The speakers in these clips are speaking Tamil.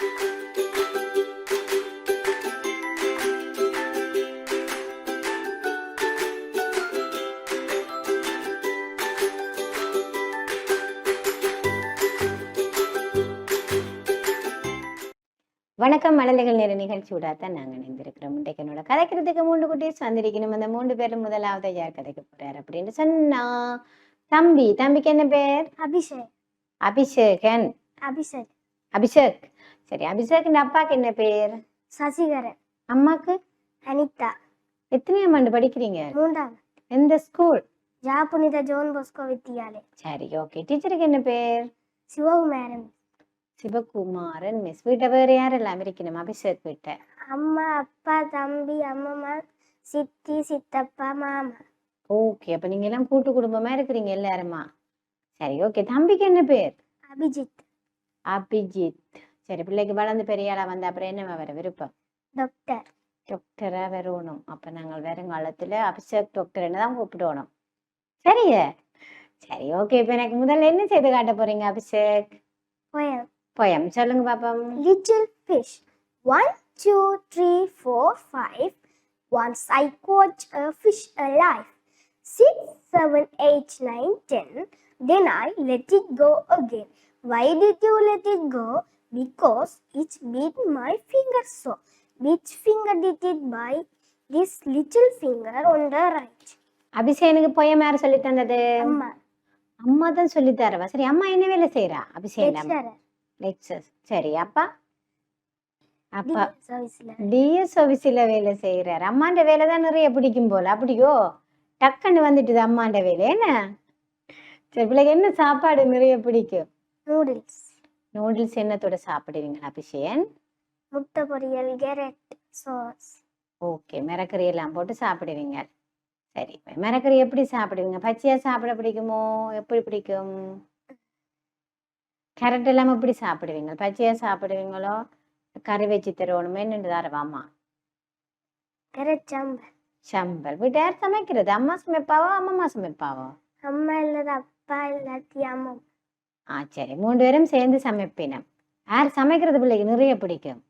வணக்கம். மழலைகள் நேர நிகழ்ச்சியோடத்தான் நாங்க இணைந்திருக்கிறோம். இன்றைக்கு என்னோட கதைக்கிறதுக்கு 3 குட்டீஸ் வந்திருக்கணும். அந்த 3 பேரும் முதலாவது யார் கதைக்க போறாரு அப்படின்னு சொன்னா தம்பிக்கு என்ன பேர்? அபிஷேகன். அபிஷேக். சரி, அபிஷேக் அப்பாக்கு என்ன பேர்? சசிகரன். அம்மாக்கு? அனிதா. எத்தனையாம் ஆண்டு படிக்கிறீங்க? 3ஆம். எந்த ஸ்கூல்? புனித ஜோன் போஸ்கோ வித்தியாலயம். சரி, ஓகே. டீச்சருக்கு என்ன பேர்? சிவகுமாரன் மிஸ். வீட்டை வேற யாரெல்லாம் இருக்கணும் அபிஷேக் வீட்டை? அம்மா, அப்பா, தம்பி, அம்மம்மா, சித்தி, சித்தப்பா, மாமா. ஓகே, அப்ப நீங்க எல்லாம் கூட்டு குடும்பமா இருக்கிறீங்க எல்லாருமா? சரி, ஓகே. தம்பிக்கு என்ன பேர்? அபிஜித். சரி, பிள்ளைக்கு வளர்ந்து பெரிய ஆளா வந்த அப்புறம் என்ன வர விருப்பம்? டாக்டரா வரணும். அப்ப நாங்கள் வருங்காலத்துல அபிஷேக் டாக்டர் என்னதான் கூப்பிடணும். சரிங்க. சரி, ஓகே. இப்ப எனக்கு முதல்ல என்ன செய்து காட்ட போறீங்க அபிஷேக்? Poem. சொல்லுங்க பாப்போம். Little fish. 1, 2, 3, 4, 5. Once I caught a fish alive. 6, 7, 8, 9, 10. Then I let it go again. Why did you let it go? Because it bit my finger so. Which finger did it bite? This little finger on the right. அபிஷேகனுக்கு poem யார் சொல்லி தந்தது? அம்மா தான் சொல்லி தரவா? சரி, அம்மா என்ன வேலை செய்யறா அபிஷேகம்? லெக்சர். சரி, அப்பா டிஎஸ் ஆபீஸ்ல வேலை செய்யறாரு. அம்மாண்ட வேலை தான் நிறைய பிடிக்கும் போல. அப்படியோ டக்குன்னு வந்துட்டுது அம்மாண்ட வேலை என்ன? சரி, பிள்ளைக்கு என்ன சாப்பாடு நிறைய பிடிக்கும்? நூடுல்ஸ். என்னத்தோட சாப்பிடுவீங்க அபிஷேகன்? முட்டை பொரியல், கேரட் சாஸ். ஓகே, மிரக்கறி எல்லாம் போட்டு சாப்பிடுவீங்க. சரி, மிரக்கறி எப்படி சாப்பிடுவீங்க? பச்சையா சாப்பிட பிடிக்குமோ? எப்படி பிடிக்கும்? கேரட் எல்லாம் எப்படி சாப்பிடுவீங்க? பச்சையா சாப்பிடுவீங்களோ? கறி வச்சு தருவணுமே நின்று தரவாமா? சம்பல். வீட்டு யார் சமைக்கிறது? அம்மா சமைப்பாவோ அம்மா சமைப்பாவோ? அம்மா இல்லாத அப்பா இல்லாட்டி அம்மா. சரி, 3 பேரும் சேர்ந்து சமைப்பினம். யார் சமைக்கிறது பிள்ளைக்கு நிறைய பிடிக்கும்?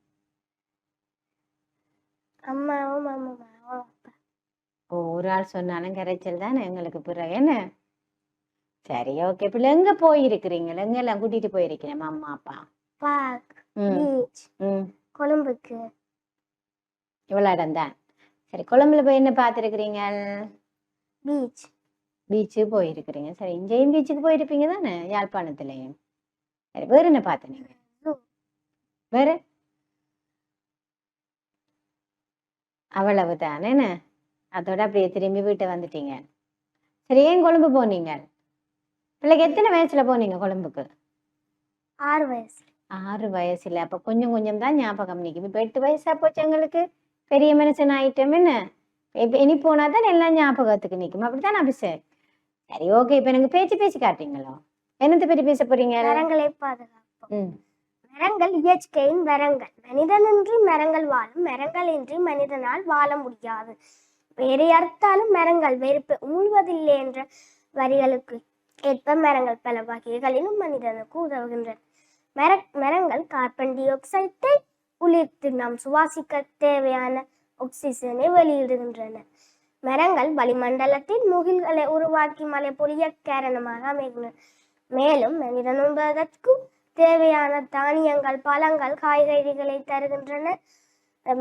அம்மாவும் அம்மாவும். ஒரு ஆள் சொன்னாலும் கரைச்சல் தானே எங்களுக்கு பிறகு என்ன? சரி, ஓகே. பிள்ளை எங்க போயிருக்கிறீங்க? எங்க எல்லாம் கூட்டிட்டு போயிருக்கிறேன் அம்மா அப்பா? பார்க், பீச், கொழும்புக்கு. இவ்வளவு இடம் தான். சரி, கொழும்புல போய் என்ன பார்த்துருக்கிறீங்க? பீச்சு போயிருக்கிறீங்க. சரி, இங்கேயும் பீச்சுக்கு போயிருப்பீங்க தானே யாழ்ப்பாணத்துலயும்? சரி, வேற என்ன பார்த்த நீங்க? வேற அவ்வளவுதான் என்ன? அதோட அப்படியே திரும்பி வீட்டை வந்துட்டீங்க. சரி, ஏன் கொழும்பு போனீங்க? பிள்ளைக்கு எத்தனை வயசுல போனீங்க கொழும்புக்கு? 6 வயசு. 6 வயசுல. அப்ப கொஞ்சம் கொஞ்சம் தான் ஞாபகம் நிற்கும். இப்ப 8 வயசா போச்சு எங்களுக்கு. பெரிய மனுஷன் ஆயிட்டோம் என்ன? இனி போனாதான் எல்லாம் ஞாபகத்துக்கு நிற்கும். அப்படித்தான் அபிஷேக். சரி, ஓகே. இப்ப எனக்கு பேச்சு காட்டுறீங்களோ? என்னத்தை பற்றி பேச போறீங்க? மரங்களை பாதுகாப்போம். மரங்கள் இயற்கையின் வரங்கள். மனிதனின்றி மரங்கள் வாழும். மரங்கள் இன்றி மனிதனால் வாழ முடியாது. வேறு அர்த்தாலும் மரங்கள் வெறுப்பு உண்வதில்லை என்ற வரிகளுக்கு ஏற்ப மரங்கள் பல வகைகளிலும் மனிதனுக்கு உதவுகின்றன. மரங்கள் கார்பன் டை ஆக்சைடை உளிர்த்து நாம் சுவாசிக்க தேவையான ஆக்சிஜனை வெளியிடுகின்றன. மரங்கள் வளிமண்டலத்தில் முகில்களை உருவாக்கி மழை பொழிய காரணமாக அமைகின்றன. மேலும் மனிதன் உண்பதற்கு தேவையான தானியங்கள், பழங்கள், காய்கறிகளை தருகின்றன.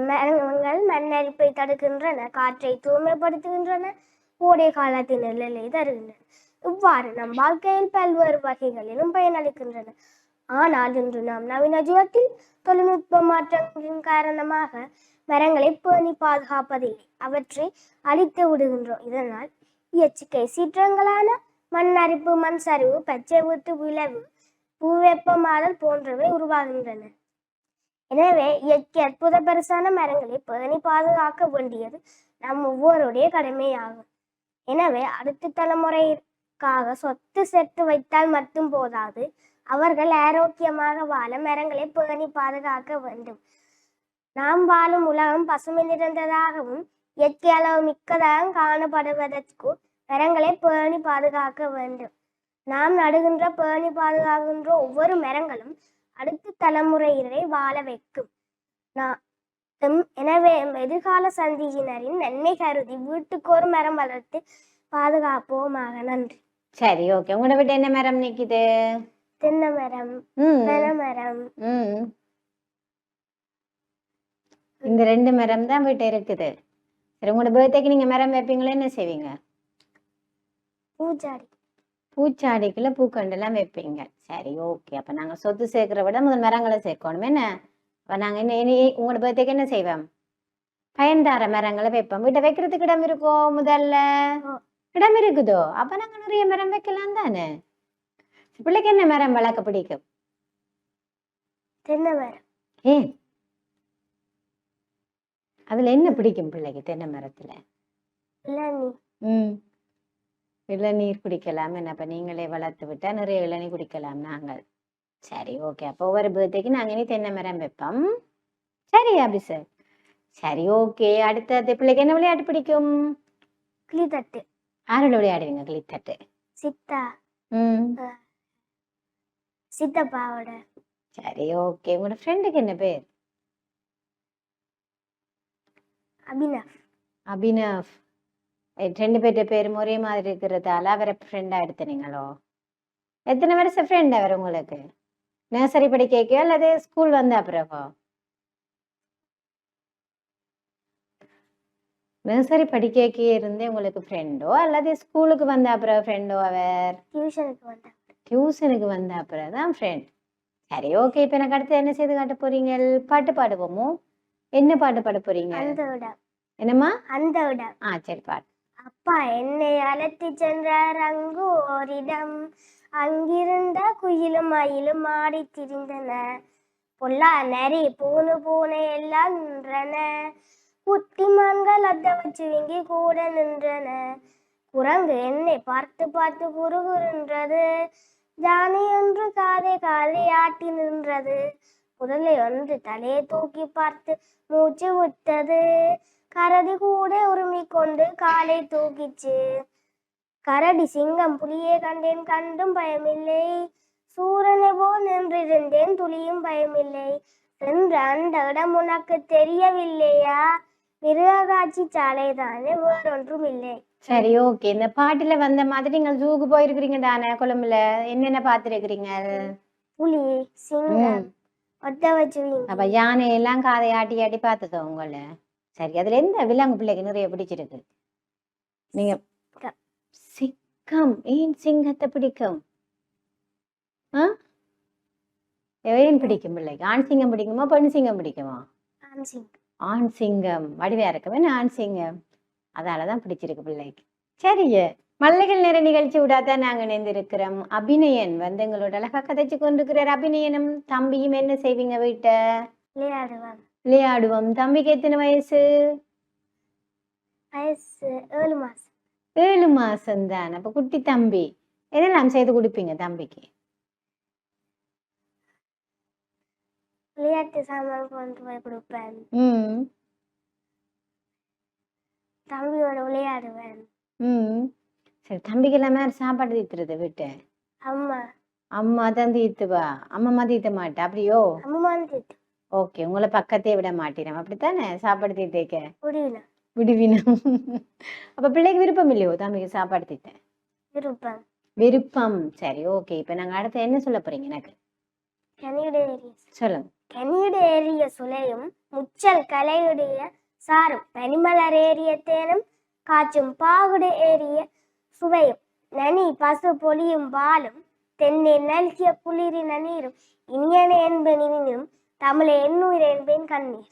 மரங்கள் மண்ணரிப்பை தடுக்கின்றன, காற்றை தூய்மைப்படுத்துகின்றன, கோடை காலத்தின் நிழலை தருகின்றன. இவ்வாறு நம் வாழ்க்கையில் பல்வேறு வகைகளிலும் பயனளிக்கின்றன. ஆனால் இன்று நாம் நவீன யுகத்தில் தொழில்நுட்ப மாற்றங்களின் காரணமாக மரங்களை பேணி பாதுகாப்பதில்லை, அவற்றை அழித்து விடுகின்றோம். இதனால் இயற்கை சீற்றங்களான மண் அரிப்பு, மண் சரிவு, பச்சை வீட்டு விளைவு, பூவெப்பமாதல் போன்றவை உருவாகின்றன. எனவே இயற்கை அற்புத பரிசான மரங்களை பேணி பாதுகாக்க வேண்டியது நம் ஒவ்வொருடைய கடமையாகும். எனவே அடுத்த தலைமுறைக்காக சொத்து சேர்த்து வைத்தால் மட்டும் போதாது, அவர்கள் ஆரோக்கியமாக வாழ மரங்களை பேணி பாதுகாக்க வேண்டும். நாம் வாழும் உலகம் பசுமை நிறைந்ததாகவும் இயற்கை அளவு மிக்கதாகவும் காணப்படுவதற்கு மரங்களை பேணி பாதுகாக்க வேண்டும். நாம் நடுகின்ற, பேணி பாதுகாக்கின்ற ஒவ்வொரு மரங்களும் அடுத்த தலைமுறையினரை வாழ வைக்கும். எனவே எதிர்கால சந்ததியினரின் நன்மை கருதி வீட்டுக்கு ஒரு மரம் வளர்த்து பாதுகாப்போமாக. நன்றி. சரி, ஓகே. உங்களோட வீட்டு என்ன மரம் நிக்குது? தென்னை மரம், பனைமரம். இந்த 2 மரம் தான் வீட்டு இருக்குது. சரி, உங்களோட பர்த்டேக்கு நீங்க மரம் வைப்பீங்களா? என்ன செய்வீங்க? பூச்சாடி. பூச்சாடிக்குள்ள பூக்கண்டெல்லாம் வைப்பீங்க. சரி, ஓகே. அப்ப நாங்க சொத்து சேர்க்கிற விட முதல் மரங்களை சேர்க்கணும். என்ன அப்ப நாங்க என்ன உங்களோட பர்த்டேக்கு என்ன செய்வோம்? பயன்தார மரங்களை வைப்போம். வீட்டை வைக்கிறதுக்கு இடம் இருக்கோ? முதல்ல இடம் இருக்குதோ? அப்ப நாங்க நிறைய மரம் வைக்கலாம் தானே. பிள்ளைக்கு என்ன மரம் வளர்க்க பிடிக்கும்? தென்னை மரம். ஏன் அதுல என்ன பிடிக்கும் பிள்ளைக்கு? தென்னை மரத்துல இளநீர் குடிக்கலாம். என்னப்ப நீங்களே வளர்த்து விட்டா நிறைய இளநீர் குடிக்கலாம் நாங்கள். சரி, ஓகே. அப்போ ஒவ்வொரு பர்த்டேக்கு நாங்க இனி தென்னை மரம் வைப்போம். சரி அபிஷேக். சரி, ஓகே. அடுத்தது பிள்ளைக்கு என்ன விளையாட்டு பிடிக்கும்? கிளித்தட்டு. யாரோட விளையாடுவீங்க கிளித்தட்டு? சித்தா, சித்தப்பாவோட. சரி, ஓகே. உங்களோட ஃப்ரெண்டுக்கு என்ன பேர்? அபினவ். அபினவ். 2 பேர்ட்ட பேரும் ஒரே மாதிரி இருக்கிறதால அவரை ஃப்ரெண்டா எடுத்துனீங்களோ? எத்தனை வருஷம் ஃப்ரெண்ட் அவர் உங்களுக்கு? நர்சரி படிக்க அல்லது ஸ்கூல் வந்த பிறகோ? நர்சரி படிக்க இருந்தே உங்களுக்கு ஃப்ரெண்டோ அல்லது ஸ்கூலுக்கு வந்த அப்புறம் ஃப்ரெண்டோ? அவர் டியூஷனுக்கு வந்த அப்புறம் தான் ஃப்ரெண்ட். சரி, ஓகே. இப்ப எனக்கு அடுத்து என்ன செய்து காட்ட போறீங்க? பாட்டு பாடுவோமோ? என்ன பாட்டு பாட போறீங்க? என்னம்மா? சரி, பாட்டு. அப்பா என்னை அழைத்து சென்றார் அங்கு ஓரிடம், அங்கிருந்த குயிலும் மயிலும் ஆடி திரிந்தன, பொல்லா நரி பூனை எல்லாம் நின்றன, குட்டிமான்கள் அத்த வச்சு வீங்கி கூட நின்றன, குரங்கு என்னை பார்த்து பார்த்து குறுகுறுன்றது, ஜானை ஒன்று காதை ஆட்டி நின்றது, முதலை ஒன்று தலையை தூக்கி பார்த்து மூச்சு விட்டது, கரடி கூட உரிமை கொண்டு காலை தூக்கிச்சு, கரடி சிங்கம் புலியை கண்டேன் கண்டும் பயமில்லை, சூரனை போல் நின்றிருந்தேன் துளியும் பயமில்லை, சென்ற அந்த இடம் உனக்கு தெரியவில்லையா, மிருகாட்சி சாலை தானே, வேறொன்றும் இல்லை. சரி, ஓகே. இந்த பாட்டுல வந்த மாதிரி நீங்கள் ஜூக்கு போயிருக்கிறீங்க தானே கொழும்புல? என்னென்ன பாத்துருக்கிறீங்க? புலி, சிங்கம், ஒத்த வச்சு. அப்ப யானை எல்லாம் காதை ஆட்டி ஆட்டி பார்த்ததோ உங்களை? சரி, அதுல எந்த விலங்கு பிள்ளைக்கு நிறைய பிடிச்சிருக்கு? நீங்க சிங்கம். ஏன் சிங்கத்தை பிடிக்கும்? ஏன் பிடிக்கும் பிள்ளைக்கு? ஆண் சிங்கம் பிடிக்குமா பெண் சிங்கம் பிடிக்குமா? ஆண் சிங்கம் வடிவா இருக்குமே ஆண் சிங்கம், அதாலதான் பிடிச்சிருக்கு பிள்ளைக்கு. சரிங்க, மல்லிகள் நேர நிகழ்ச்சி விடாதான் நாங்க இணைந்திருக்கிறோம். அபிநயன் வந்து எங்களோட அழகா கதைச்சு கொண்டிருக்கிறார். அபிநயனும் தம்பியும் என்ன செய்வீங்க? வீட்டை விளையாடுவோம். தம்பிக்கு எத்தனை வயசு? 7 மாசம். 7 மாசம் தான். அப்ப குட்டி தம்பி. என்னெல்லாம் செய்து கொடுப்பீங்க தம்பிக்கு? விளையாட்டு சாமான் கொண்டு போய் கொடுப்பேன், தம்பியோட விளையாடுவேன். சரி, தம்பிக்கு எல்லாமே சாப்பாடு தீத்துறது வீட்டு? அம்மா தான் தீத்துவா. அம்மா தீத்த மாட்டா? அப்படியோ? ஓகே. உங்களை பக்கத்தே விட மாட்டேன் அப்படித்தானே? சாப்பாடு தீர்த்தேக்க விடுவினம். அப்ப பிள்ளைக்கு விருப்பம் இல்லையோ தம்பிக்கு சாப்பாடு தீத்த? விருப்பம். சரி, ஓகே. இப்ப நாங்க அடுத்து என்ன சொல்ல போறீங்க எனக்கு? சொல்லுங்க. கனியுடைய ஏறிய சுளையும் முச்சல் கலையுடைய சாரும் பனிமலர் ஏறிய தேனும் காய்ச்சும் பாகுடு ஏறிய சுவையும் நனி பசு பொலியும் பாலும் தென்னை நல்கிய குளிரி நனீரும் இனியன என்பனினும் தமிழை எண்ணுயிர் என்பேன் கண்ணீர்.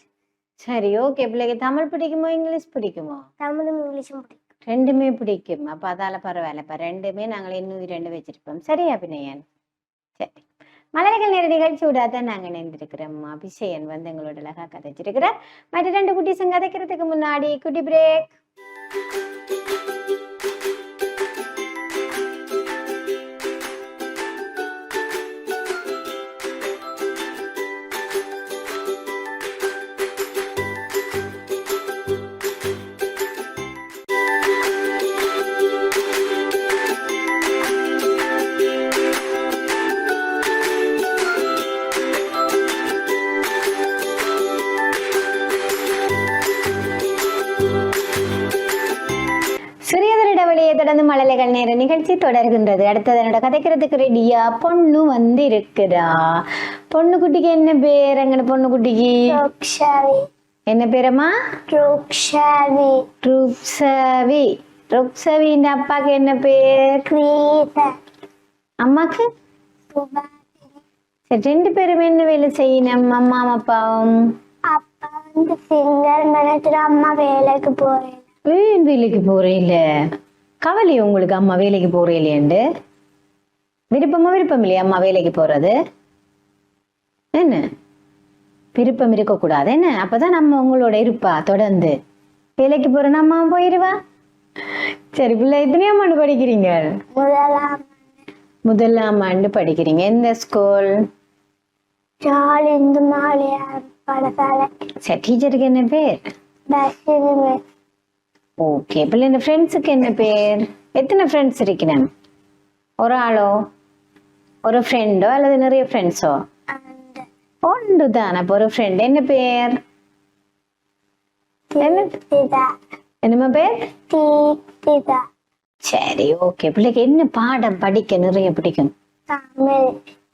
சரி, ஓகே. பிள்ளைக்கு தமிழ் பிடிக்குமோ இங்கிலீஷ் பிடிக்குமோ? தமிழும் இங்கிலீஷும் பிடிக்கும். ரெண்டுமே பிடிக்கும். அப்ப அதால பரவாயில்ல. இப்ப ரெண்டுமே நாங்கள் எண்ணுயிர் 2 வச்சிருப்போம். சரியா அபிநயன்? சரி, மலர்கள் நேர நிகழ்ச்சி விடாதான் நாங்க இணைந்திருக்கிறோம். அபிஷேகன் வந்து எங்களோட அழகா கதைச்சிருக்கிறார். மற்ற 2 குட்டீஸும் கதைக்கிறதுக்கு முன்னாடி குட்டி பிரேக். தொடர்ந்து மழலைகள் நேர நிகழ்ச்சி தொடர்கின்றது. அடுத்தது என்னோட கதைக்கிறதுக்கு ரெடியா பொண்ணு வந்து இருக்குதா? பொண்ணு குட்டிக்கு என்ன பேர்? எங்கட பொண்ணு குட்டிக்கு என்ன பேரம்மா? ருக்ஷவி. ருக்ஷவி. ருக்ஷவின் அப்பாக்கு என்ன பேர்? அம்மாக்கு? சரி, ரெண்டு பேரும் என்ன வேலை செய்யணும்? அம்மா அப்பாவும்? அப்பா வந்து சிங்கர் மேனேஜர், அம்மா வேலைக்கு போறேன். ஏன் வேலைக்கு போறேன்? கவலை உங்களுக்கு அம்மா வேலைக்கு போறேன்ட்டு? விருப்பமா விருப்பம் இல்லையா அம்மா வேலைக்கு போறது? என்ன விருப்பம் இருக்கக்கூடாது என்ன? அப்பதான் நம்ம உங்களோட இருப்பா தொடர்ந்து வேலைக்கு போறேன்னா அம்மா போயிருவா. சரி பிள்ளை, எத்தனையாம் ஆண்டு படிக்கிறீங்க? முதலாம் ஆண்டு படிக்கிறீங்க. எந்த ஸ்கூல்? சரி, டீச்சருக்கு என்ன பேர்? ஓகே பிள்ளை, இந்த ஃப்ரெண்ட்ஸுக்கு என்ன பேர்? எத்தனை ஃப்ரெண்ட்ஸ் இருக்கணும்? ஒரு ஆளோ, ஒரு ஃப்ரெண்டோ அல்லது நிறைய ஃப்ரெண்ட்ஸோ? ஒன்று தான். அப்போ ஒரு ஃப்ரெண்ட் என்ன பேர்? என்னமா பேர்? சரி, ஓகே. பிள்ளைக்கு என்ன பாடம் படிக்க நிறைய பிடிக்கும்?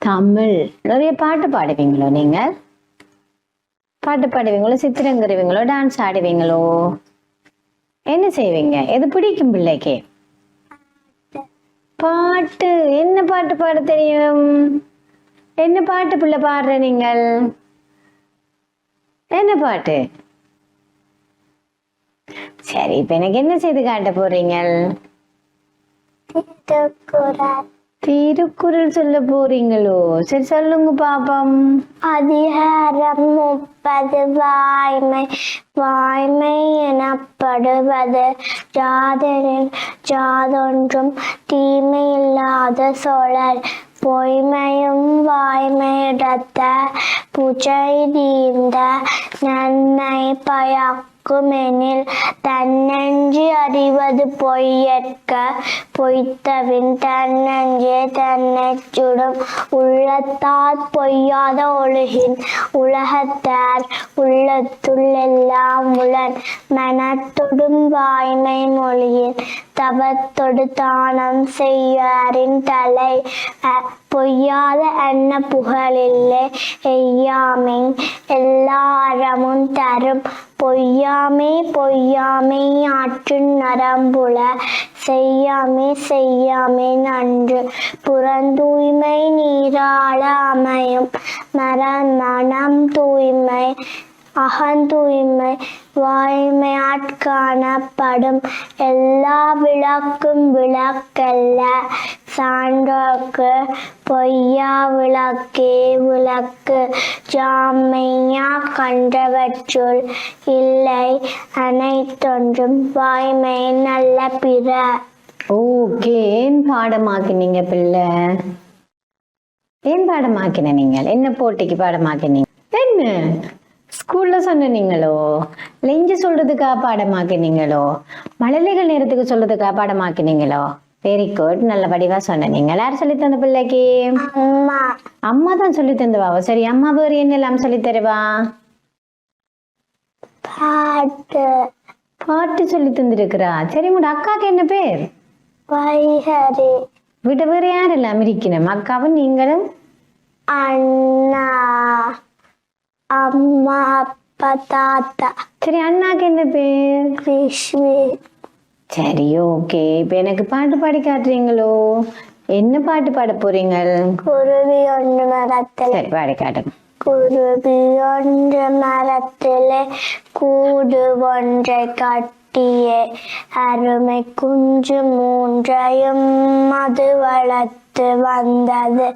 தமிழ். நிறைய பாட்டு பாடுவீங்களோ நீங்க? பாட்டு பாடுவீங்களோ, சித்திரங்குருவீங்களோ, டான்ஸ் ஆடுவீங்களோ, என்ன செய்வீங்க? எது பிடிக்கும் பிள்ளைக்கு? பாட்டு. என்ன பாட்டு பாட தெரியும்? என்ன பாட்டு பிள்ளை பாடுற நீங்கள்? என்ன பாட்டு? சரி, இப்ப எனக்கு என்ன செய்து காட்ட போறீங்க? திருக்குறள் சொல்ல போறீங்களோ? சரி சொல்லுங்க பாப்பம். அதிகாரம் 30. வாய்மை. வாய்மை எனப்படுவது யாதொன்றும் தீமையில்லாத சொலல். பொய்மையும் வாய்மையிடத்த புஜை தீர்ந்த நன்மை பயக்குமெனில் தன்னெஞ்சு அறிவது பொய்யற்க பொய்த்தவின் தன்னெஞ்சே தன்னைச் சுடும். உள்ளத்தார் பொய்யாத ஒழுகின் உலகத்தார் உள்ளத்துள் எல்லாம் உளன். மனத்தொடும் வாய்மை மொழியின் தவத்தொடு தானம் செய்யாரின் தலை. பொய்யாத அன்ன புகழில்லை எய்யாமை எல்லா அறமும் தரும். பொய்யாமை பொய்யாமை ஆற்றின் நரம்புல செய்யாமை செய்யாமை நன்று. புறந்தூய்மை நீராள அமையும் மனம் தூய்மை அகந்தூய்மை வாய்மையாட்காணப்படும். எல்லா விளக்கும் விளக்கல்ல சான்றோர்க்கு பொய்யா விளக்கே விளக்கு. ஜாமையா கண்டவற்றுள் இல்லை அனைத்தொன்றும் வாய்மை நல்ல பிற. ஓகே, ஏன் பாடமாக்கினீங்க பிள்ளை? ஏன் பாடமாக்கின நீங்கள்? என்ன போட்டிக்கு பாடமாக்கினீங்க? என்ன ஸ்கூல்ல சொன்னீங்களோ? லெஞ்சு சொல்றதுக்கா பாடமாக்கினீங்களோ? மழலைகள் நேரத்துக்கு சொல்றதுக்கா பாடமாக்கினீங்களோ? வெரி குட், நல்ல படிவா சொன்னீங்க. யார் சொல்லி தந்த பிள்ளைக்கு? அம்மா. அம்மா தான் சொல்லி தந்துவா. சரி, அம்மா வேறு என்னெல்லாம் சொல்லி தருவா? பாட்டு. பாட்டு சொல்லி தந்திருக்கிறா. சரி, உங்களோட அக்காக்கு என்ன பேர்? வைகரி. வீட்டை வேறு யாரெல்லாம் இருக்கணும்? அக்காவும் நீங்களும்? அண்ணா, அம்மா, அப்பா, தாத்தா. சரி, அண்ணாக்கு என்ன பேர்? விஷ்ணு. சரி, ஓகே. இப்ப எனக்கு பாட்டு பாடி காட்டுறீங்களோ? என்ன பாட்டு பாட போறீங்க? குருவி ஒன்று மரத்தில். சரி, பாடி காட்டுங்க. குருவி ஒன்று மரத்திலே கூடு ஒன்றை கட்டியே அருமை குஞ்சு மூன்றையும் அது வளர்த்து வந்தது.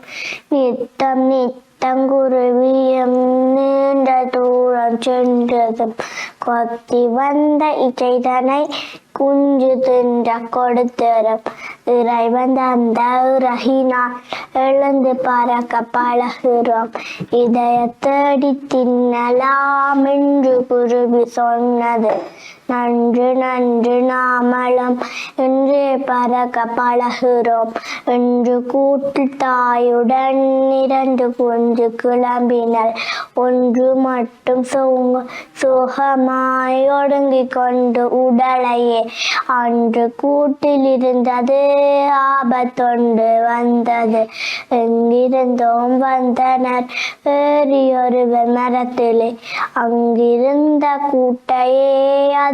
நித்தம் நித்தங்குருவியும் நீண்ட தூரம் சென்றதும் கொத்தி வந்த இசைதனை குஞ்சு தின்ற கொடுத்தரும். இறைவன் தந்த ரஹினால் எழுந்து பறக்க பழகிறோம். இதைய தேடி தின்னலாம் என்று குருவி சொன்னது. நன்று நன்று நாமளும் இன்றே பறக்க பழகிறோம். என்று கூட்டில் தாயுடன் 2 குஞ்சு கிளம்பினர். ஒன்று மட்டும் சுகமாய் ஒடுங்கிக் கொண்டு உடலையே அன்று கூட்டில் இருந்தது. ஆபத்தொன்று வந்தது. எங்கிருந்தோம் வந்தனர் ஏறி ஒருவர் மரத்திலே. அங்கிருந்த கூட்டையே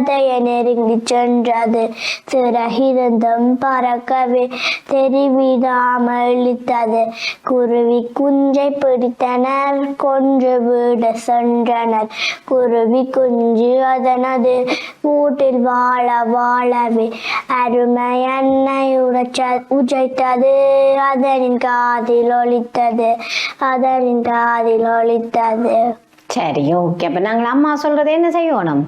அதைய நெருங்கி சென்றது. சிறகிருந்தும் பறக்கவே தெரிவிடாமல் இழுத்தது. குருவி குஞ்சை பிடித்தனர். கொன்று வீடு சென்றனர். குருவி குஞ்சு அதனது கூட்டில் வாழவே அருமை என்னை உழைத்தது. அதனின் காதில் ஒலித்தது. சரி, ஓகே. அப்ப நாங்கள் அம்மா சொல்றது என்ன செய்யணும்?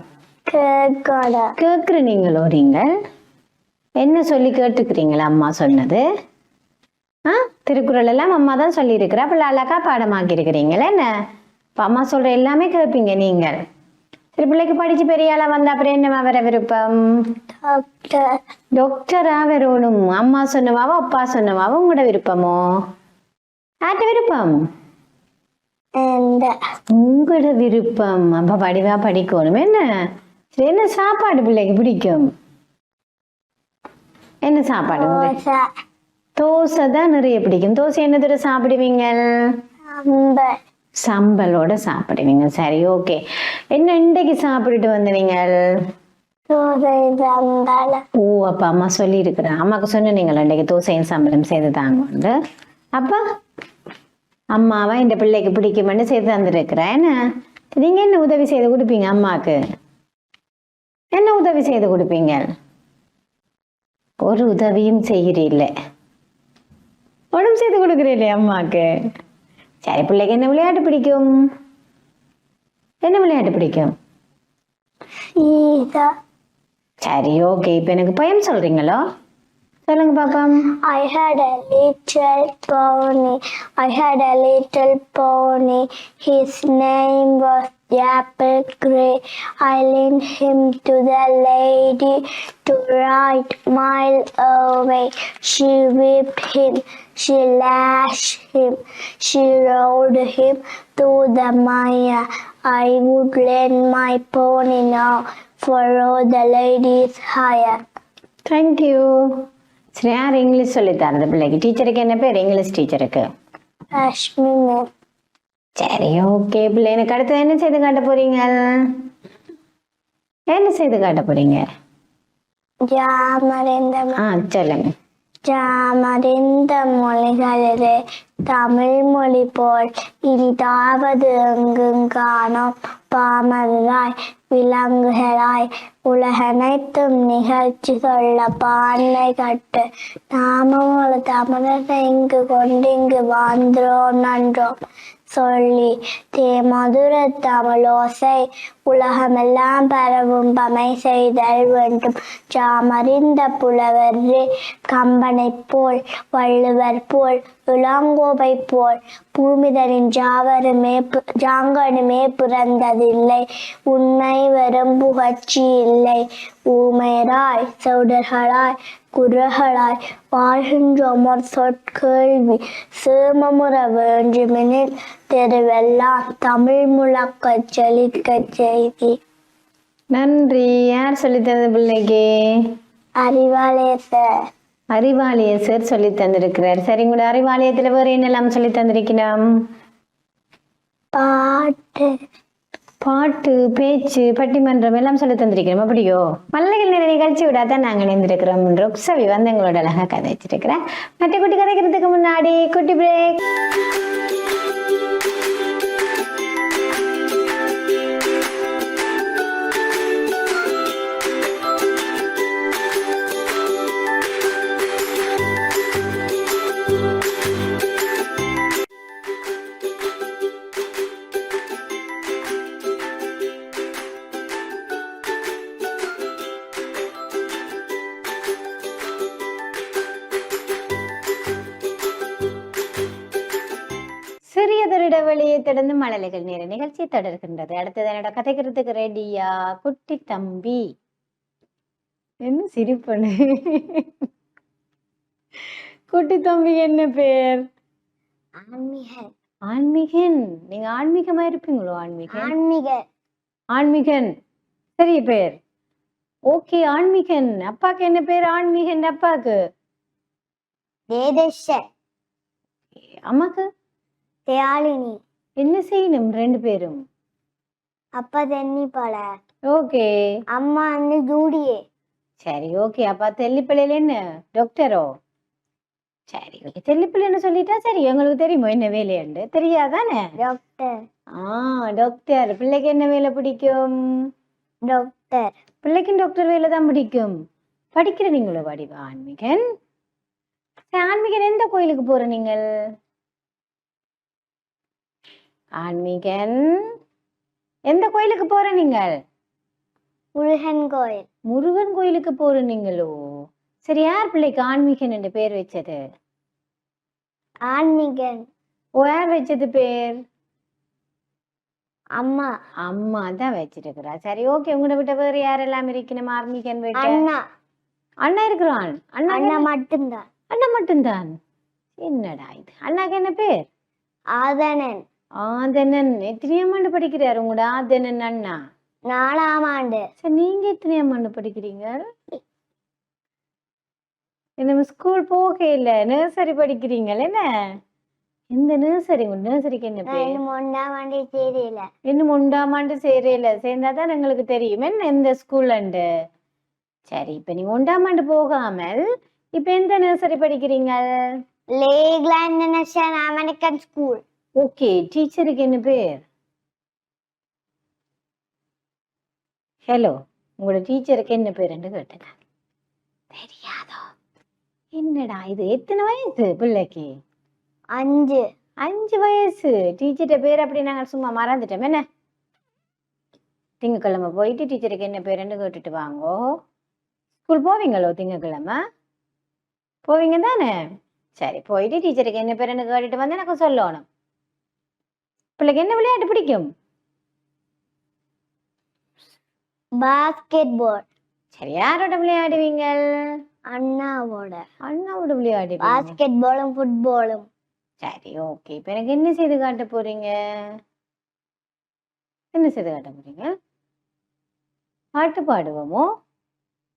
கேட்குறீங்களோ? நீங்கள் என்ன சொல்லி கேட்டுக்கிறீங்களா அம்மா சொன்னது? திருக்குறள் எல்லாம் அம்மா தான் சொல்லியிருக்கிறா. அப்போ அழகா பாடமாக்கி இருக்கிறீங்களா என்ன? இப்போ அம்மா சொல்ற எல்லாமே கேட்பீங்க நீங்கள். சரி, பிள்ளைக்கு படிச்சு பெரிய ஆளா வந்தா அப்புறம் என்னவா வர விருப்பம்? டாக்டரா வரணும். அம்மா சொன்னவாவோ அப்பா சொன்னவாவோ உங்களோட விருப்பமோ? ஆட்ட விருப்பம் உங்களோட விருப்பம். அப்ப படிவா படிக்கணும் என்ன? சரி, என்ன சாப்பாடு பிள்ளைக்கு பிடிக்கும்? என்ன சாப்பாடு? தோசை தான் நிறைய பிடிக்கும். தோசை என்னதோட சாப்பிடுவீங்க? சம்பலோட சாப்பிடுவீங்க. சரி, ஓகே. என்ன இன்றைக்கு சாப்பிட்டுட்டு வந்தீங்க? ஓ, அப்ப அம்மா சொல்லி இருக்கிறேன். அம்மாக்கு சொன்னீங்களா இன்றைக்கு தோசையும் சம்பளம் செய்து தாங்க? அப்ப அம்மாவா இந்த பிள்ளைக்கு பிடிக்குமென்னு செய்து தந்துருக்கிறேன். நீங்க என்ன உதவி செய்து கொடுப்பீங்க அம்மாக்கு? என்ன உதவி செய்து கொடுப்பீங்க? ஒரு உதவியும் செய்கிறீல்ல. உடம்பு செய்து கொடுக்குறீல்ல அம்மாக்கு. சரி, பிள்ளைக்கு என்ன விளையாட்டு பிடிக்கும்? என்ன விளையாட்டு பிடிக்கும்? சரி, ஓகே. இப்ப எனக்கு பயம் சொல்றீங்களோ? சொல்லுங்க பாப்பா. I had a little pony. His name was Apple Gray. I lent him to the lady to ride mile away. She whipped him, she lashed him, she rode him to the mire. I would lend my pony now for all the ladies hire. Thank you. சரி, யார் இங்கிலீஷ் சொல்லித்தரது பிள்ளைக்கு? டீச்சருக்கு என்ன பேர்? இங்கிலீஷ் டீச்சருக்கு ரஷ்மி மேம். சரி, ஓகே. பிள்ளை எனக்கு அடுத்து என்ன செய்து காட்ட போறீங்க? என்ன செய்து காட்ட போறீங்க? சொல்லுங்க. ஜாமறிந்த மொழிகளிலே தமிழ் மொழி போல் இனிதாவது எங்கும் காணோம். பாமராய் விலங்குகளாய் உலகனைத்தும் நிகழ்ச்சி சொல்ல பான்மை கட்டு நாமும் ஒரு தமிழரை இங்கு கொண்டு இங்கு வாழ்ந்தோம் நன்றோம் சொல்லி மதுர தமிழோசை உலகமெல்லாம் பரவும் பமை செய்தல் வேண்டும். ஜாமறிந்த புலவரே கம்பனை போல் வள்ளுவர் போல் இளங்கோவை போல் பூமிதனின் ஜாங்கனுமே பிறந்ததில்லை. உன்னை வரும் புகழ்ச்சி இல்லை. ஊமையராய் செவுடர்களாய் குரகளாய் வாழ்கின்றோம் ஒரு சொற்கேள்வி சேமமுற வேண்டுமெனில் தெருவெல்லாம் தமிழ் முழக்க செழிக்க செய்தி. நன்றி. யார் சொல்லித்தந்தது பிள்ளைக்கு? அறிவாலயர். அறிவாலயர் சொல்லி தந்திருக்கிறார். சரி, உங்களோட அறிவாலயத்துல வேற என்னெல்லாம் சொல்லி தந்திருக்கிறோம்? பாட்டு, பேச்சு, பட்டிமன்றம் எல்லாம் சொல்லி தந்திருக்கிறோம். அப்படியோ? மல்லிகள் நிறைய நிகழ்ச்சி விடாதான் நாங்கள் இணைந்திருக்கிறோம். ரொக்ஸவி வந்து எங்களோட அழகா கதை வச்சிருக்கிறேன். மற்ற குட்டி கதைக்கிறதுக்கு முன்னாடி குட்டி பிரேக். இடைவெளியை தொடர்ந்து மழலைகள் நேர நிகழ்ச்சி தொடர்கின்றது. அடுத்தது என்னோட கதைக்கிறதுக்கு ரெடியா குட்டி தம்பி? என்ன சிரிப்பனு? குட்டி தம்பிக்கு என்ன பேர்? ஆன்மீகன். ஆன்மீகன். நீங்க ஆன்மீகமா இருப்பீங்களோ? ஆன்மீகன். ஆன்மீகன் சரி பேர். ஓகே ஆன்மீகன். அப்பாக்கு என்ன பேர்? ஆன்மீகன் அப்பாக்கு தேதேஷன். அம்மாக்கு தயாளினி. என்ன செய்யணும் ரெண்டு பேரும்? அப்பா தென்னி போல. ஓகே. அம்மா வந்து ஜூடியே. சரி ஓகே. அப்பா தெல்லிப்பள்ளியில என்ன டாக்டரோ? சரி ஓகே. தெல்லிப்பள்ளின்னு சொல்லிட்டா சரி. எங்களுக்கு தெரியுமோ என்ன வேலையுண்டு? தெரியாதானே? டாக்டர். டாக்டர். பிள்ளைக்கு என்ன வேலை பிடிக்கும்? டாக்டர். பிள்ளைக்கும் டாக்டர் வேலை தான் பிடிக்கும். படிக்கிற நீங்களோ வடிவா ஆன்மீகன்? ஆன்மீகன் எந்த கோயிலுக்கு போற நீங்கள்? ஆன்மீகன் எந்த கோயிலுக்கு போற நீங்கள்? முருகன் கோயில். முருகன் கோயிலுக்கு போற நீங்களோ? சரி யார் பிள்ளைக்கு ஆன்மீகன் என்று பேர் வச்சது? ஆன்மீகன். யார் வச்சது பேர்? அம்மா. அம்மா தான் வச்சிருக்கிறா. சரி ஓகே. உங்களை விட்ட வேறு யாரெல்லாம் இருக்கணும் ஆன்மீகன் வீட்டு? அண்ணா. அண்ணா இருக்கிறான். அண்ணா மட்டும்தான். அண்ணா மட்டும்தான். என்னடா இது? அண்ணாக்கு என்ன பேர்? ஆதனன். ஆதனன். எத்தனையாம் ஆண்டு படிக்கிறாரு உங்களோட ஆதனன் அண்ணா? 4ஆம் ஆண்டு. சரி நீங்க எத்தனையாம் ஆண்டு படிக்கிறீங்க? நம்ம ஸ்கூல் போக இல்ல, நர்சரி படிக்கிறீங்கள? என்ன எந்த நர்சரி? நர்சரிக்கு என்ன பேர்? இன்னும் 1ஆம் ஆண்டு சேரல. இன்னும் 1ஆம் ஆண்டு சேரல. சேர்ந்தாதான் எங்களுக்கு தெரியும் என்ன எந்த ஸ்கூல்ண்டு. சரி இப்ப நீங்க 1ஆம் ஆண்டு போகாமல் இப்ப எந்த நர்சரி படிக்கிறீங்க? லேக்லேண்ட் இன்டர்நேஷனல் அமெரிக்கன் ஸ்கூல். ஓகே. டீச்சருக்கு என்ன பேர்? ஹலோ, உங்களோட டீச்சருக்கு என்ன பேருன்னு கேட்டேன். தெரியாதோ? என்னடா இது? எத்தனை வயசு பிள்ளைக்கு? 5. 5 வயசு. டீச்சர்கிட்ட பேர் அப்படி நாங்கள் சும்மா மறந்துட்டோம் என்ன. திங்கக்கிழமை போயிட்டு டீச்சருக்கு என்ன பேருன்னு கேட்டுட்டு வாங்கோ. ஸ்கூல் போவீங்களோ திங்கக்கிழமை? போவீங்க தானே? சரி போயிட்டு டீச்சருக்கு என்ன பேருன்னு கேட்டுட்டு வந்து எனக்கு சொல்லணும். பிள்ளைக்கு என்ன விளையாட்டு பிடிக்கும்? Basketball. சரி யாரோட விளையாடுவீங்க? அண்ணாவோட. அண்ணாவோட விளையாடுவீங்க. பாஸ்கெட் பாலும் ஃபுட்பாலும். சரி ஓகே. இப்ப எனக்கு என்ன செய்து காட்ட போறீங்க? என்ன செய்து காட்ட போறீங்க? பாட்டு பாடுவோமோ?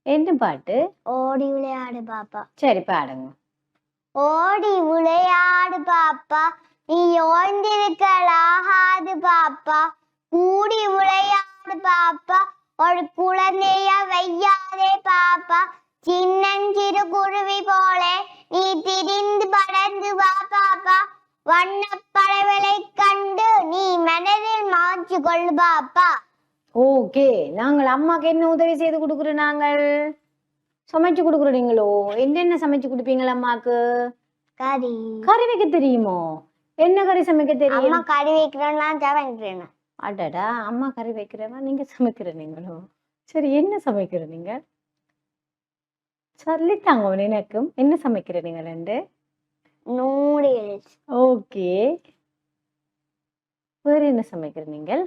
என்ன பாட்டு? ஓடி விளையாடு பாப்பா. சரி பாடுங்க. ஓடி விளையாடு பாப்பா, நீ ஓய்ந்திருக்கலாகாது பாப்பா. கூடி விளையாடு பாப்பா, ஒரு குழந்தைய வையாதே பாப்பா. சின்னஞ்சிறு குருவி போல நீ திரிந்து பறந்து வா பாப்பா. வண்ண பறவைகளை கண்டு நீ மனதில் மாற்றி கொள்ளு பாப்பா. ஓகே. நாங்கள் அம்மாக்கு என்ன உதவி செய்து கொடுக்குறோம்? நாங்கள் சமைச்சு கொடுக்குறீங்களோ? என்னென்ன சமைச்சு கொடுப்பீங்களா அம்மாக்கு? கறி. கறி வைக்க தெரியுமோ? என்ன கறி சமைக்க தெரியும்? அம்மா கறி வைக்கிறேன் சமைக்கிறேன். அடடா, அம்மா கறி வைக்கிறவா, நீங்க சமைக்கிற நீங்களோ? சரி என்ன சமைக்கிற நீங்க? சொல்லித்தாங்க எனக்கும். என்ன சமைக்கிற நீங்க ரெண்டு? நூடுல்ஸ். ஓகே. வேற என்ன சமைக்கிற நீங்கள்?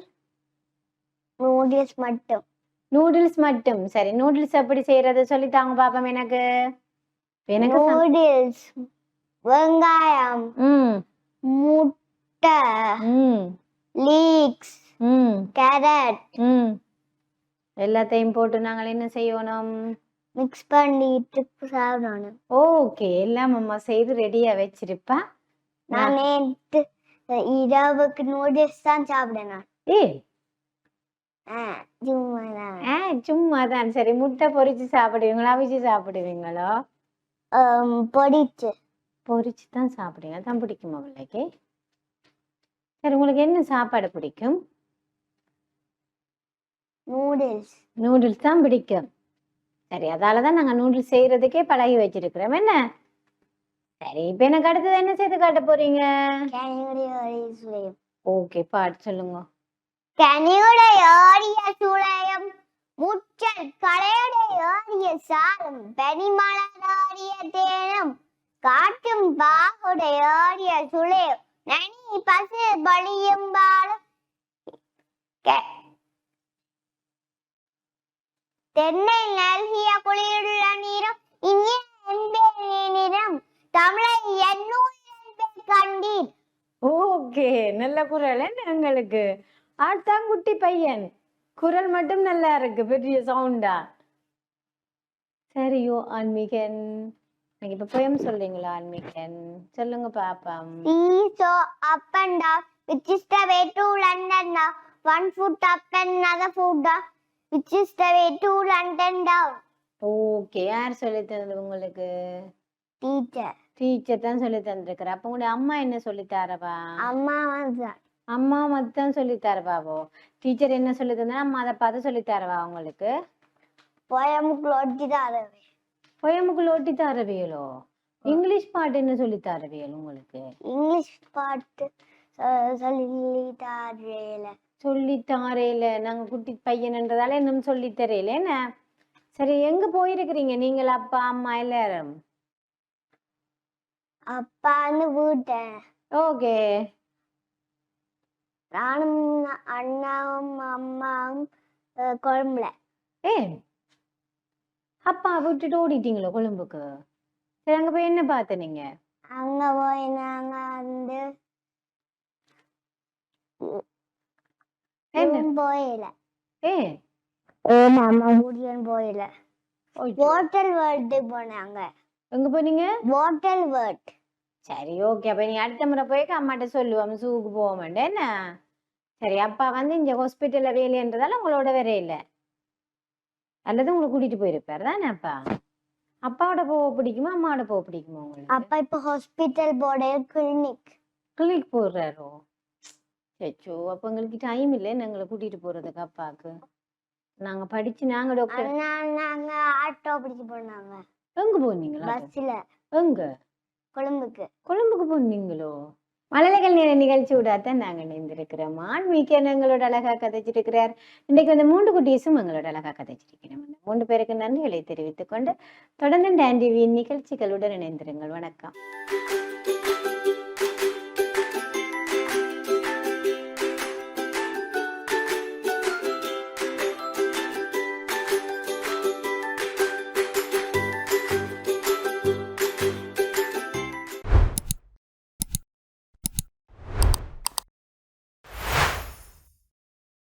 நூடுல்ஸ் மட்டும். நூடுல்ஸ் மட்டும். சரி நூடுல்ஸ் எப்படி செய்யறது சொல்லித்தாங்க பாப்போம் எனக்கு. எனக்கு நூடுல்ஸ் வெங்காயம், முட்டை, லீக்ஸ், கேரட் எல்லாத்தையும் போட்டு நாங்கள் என்ன செய்யணும்? மிக்ஸ் பண்ணிட்டு சாப்பிடணும். ஓகே. எல்லாம் அம்மா செய்து ரெடியா வச்சிருப்பா. நான் நேற்று இரவுக்கு நூடுல்ஸ் தான் சாப்பிடணும். சும்மாதான். சரி முட்டை பொரிச்சு சாப்பிடுவீங்களா அவிச்சு சாப்பிடுவீங்களோ? பொரிச்சு. பொரிச்சு தான் சாப்பிடுவீங்க. தான் பிடிக்குமா பிள்ளைக்கு? சரி உங்களுக்கு என்ன சாப்பாடு பிடிக்கும்? நூடுல்ஸ். நூடுல்ஸ் தான் பிடிக்கும். சரி அதாலதான் நாங்க நூடுல்ஸ் செய்யறதுக்கே பழகி வச்சிருக்கிறோம் என்ன. சரி இப்ப எனக்கு அடுத்தது என்ன செய்து காட்ட போறீங்க? ஓகே பாட்டு சொல்லுங்க. கனியுடைய ஏறிய சுளையும், முற்றல் களையுடைய ஏறிய சாரும், பனிமலர் ஏறிய தேனும், காட்டும் பாகுடைய ஏறிய சுளையும், நனி பசு பலியும்பாலும் தென்னை நல்கிய குளிருள்ள நீரம் இங்கே நிறம் தமிழை என்னூர் கண்டீர். ஓகே, நல்ல குரல் என்ன எங்களுக்கு. ஆட்தான் குட்டி பையன், குரல் மட்டும் நல்லா இருக்கு, பெரிய சவுண்டா. சரியோ ஆன்மீகன், நீங்க இப்ப போயம் சொல்றீங்களா ஆன்மீகன்? சொல்லுங்க பாப்பம். So up and down, which is the way to London now? 1 foot up and another foot down, which is the way to London down? Okay, யார் சொல்லி தந்தது உங்களுக்கு? Teacher. டீச்சர் தான் சொல்லி தந்திருக்கிற. அப்ப உங்களுடைய அம்மா என்ன சொல்லி தரவா? அம்மா வந்து அம்மா மட்டும் சொல்லி தரவாவோ? டீச்சர் என்ன சொல்லி தந்தா அம்மா அதை பார்த்து சொல்லி தரவா உங்களுக்கு? போயமுக்குள்ள ஒட்டி தரவே. பொயமுக்குள்ள ஒட்டி தரவியலோ? இங்கிலீஷ் பாட்டு என்ன சொல்லி தரவியல் உங்களுக்கு? இங்கிலீஷ் பாட்டு சொல்லி தரேல. சொல்லி தாரையில, நாங்க குட்டி பையன்ன்றதால இன்னும் சொல்லி தரையில என்ன. சரி, எங்க போயிருக்கிறீங்க நீங்கள் அப்பா அம்மா எல்லாரும்? அப்பா வந்து வீட்டேன். ஓகே, நானும் அண்ணாவும் அம்மாவும் கொழும்புல. ஏ அப்பா விட்டுட்டு ஓடிட்டீங்களோ கொழும்புக்கு? சரி, அங்க போய் என்ன பார்த்த நீங்க? அங்க போய் நாங்க வந்து போயில. ஏ மாமா கூடியன் போயில. ஹோட்டல் வேர்ல்டு போனாங்க. எங்க போனீங்க? Hotel world. சரி, ஓகே. அப்ப நீ அடுத்த முறை போய்க்க அம்மாட்ட சொல்லுவோம் சூக்கு போக மாட்டேன் என்ன. சரி, அப்பா வந்து இங்க ஹாஸ்பிட்டல்ல வேலைன்றதால உங்களோட வேற இல்லை, அல்லது உங்களை கூட்டிட்டு போயிருப்பாரு தானே அப்பா? அப்பாவோட போக பிடிக்குமா அம்மாவோட போக பிடிக்குமா உங்களுக்கு? அப்பா இப்ப ஹாஸ்பிட்டல் போட கிளினிக் போடுறாரோ? சச்சோ, அப்ப எங்களுக்கு டைம் இல்லை எங்களை கூட்டிட்டு போறதுக்கு அப்பாவுக்கு. நாங்க படிச்சு நாங்க டாக்டர். நாங்க ஆட்டோ பிடிச்சு போனாங்க. எங்க போனீங்களா? பஸ்ல. எங்க? கொழும்புக்கு. கொழும்புக்கு போனீங்களோ? மழலைகள் நேர நிகழ்ச்சி விடாதான் நாங்க இணைந்திருக்கிறோம். ஆன்மீகன் எங்களோட அழகா கதைச்சிருக்கிறார். இன்றைக்கு வந்து 3 குட்டீஸும் எங்களோட அழகா கதைச்சிருக்கிறோம். 3 பேருக்கு நன்றிகளை தெரிவித்துக் கொண்டு தொடர்ந்து டான் டிவியின் நிகழ்ச்சிகளுடன் இணைந்திருங்கள். வணக்கம்.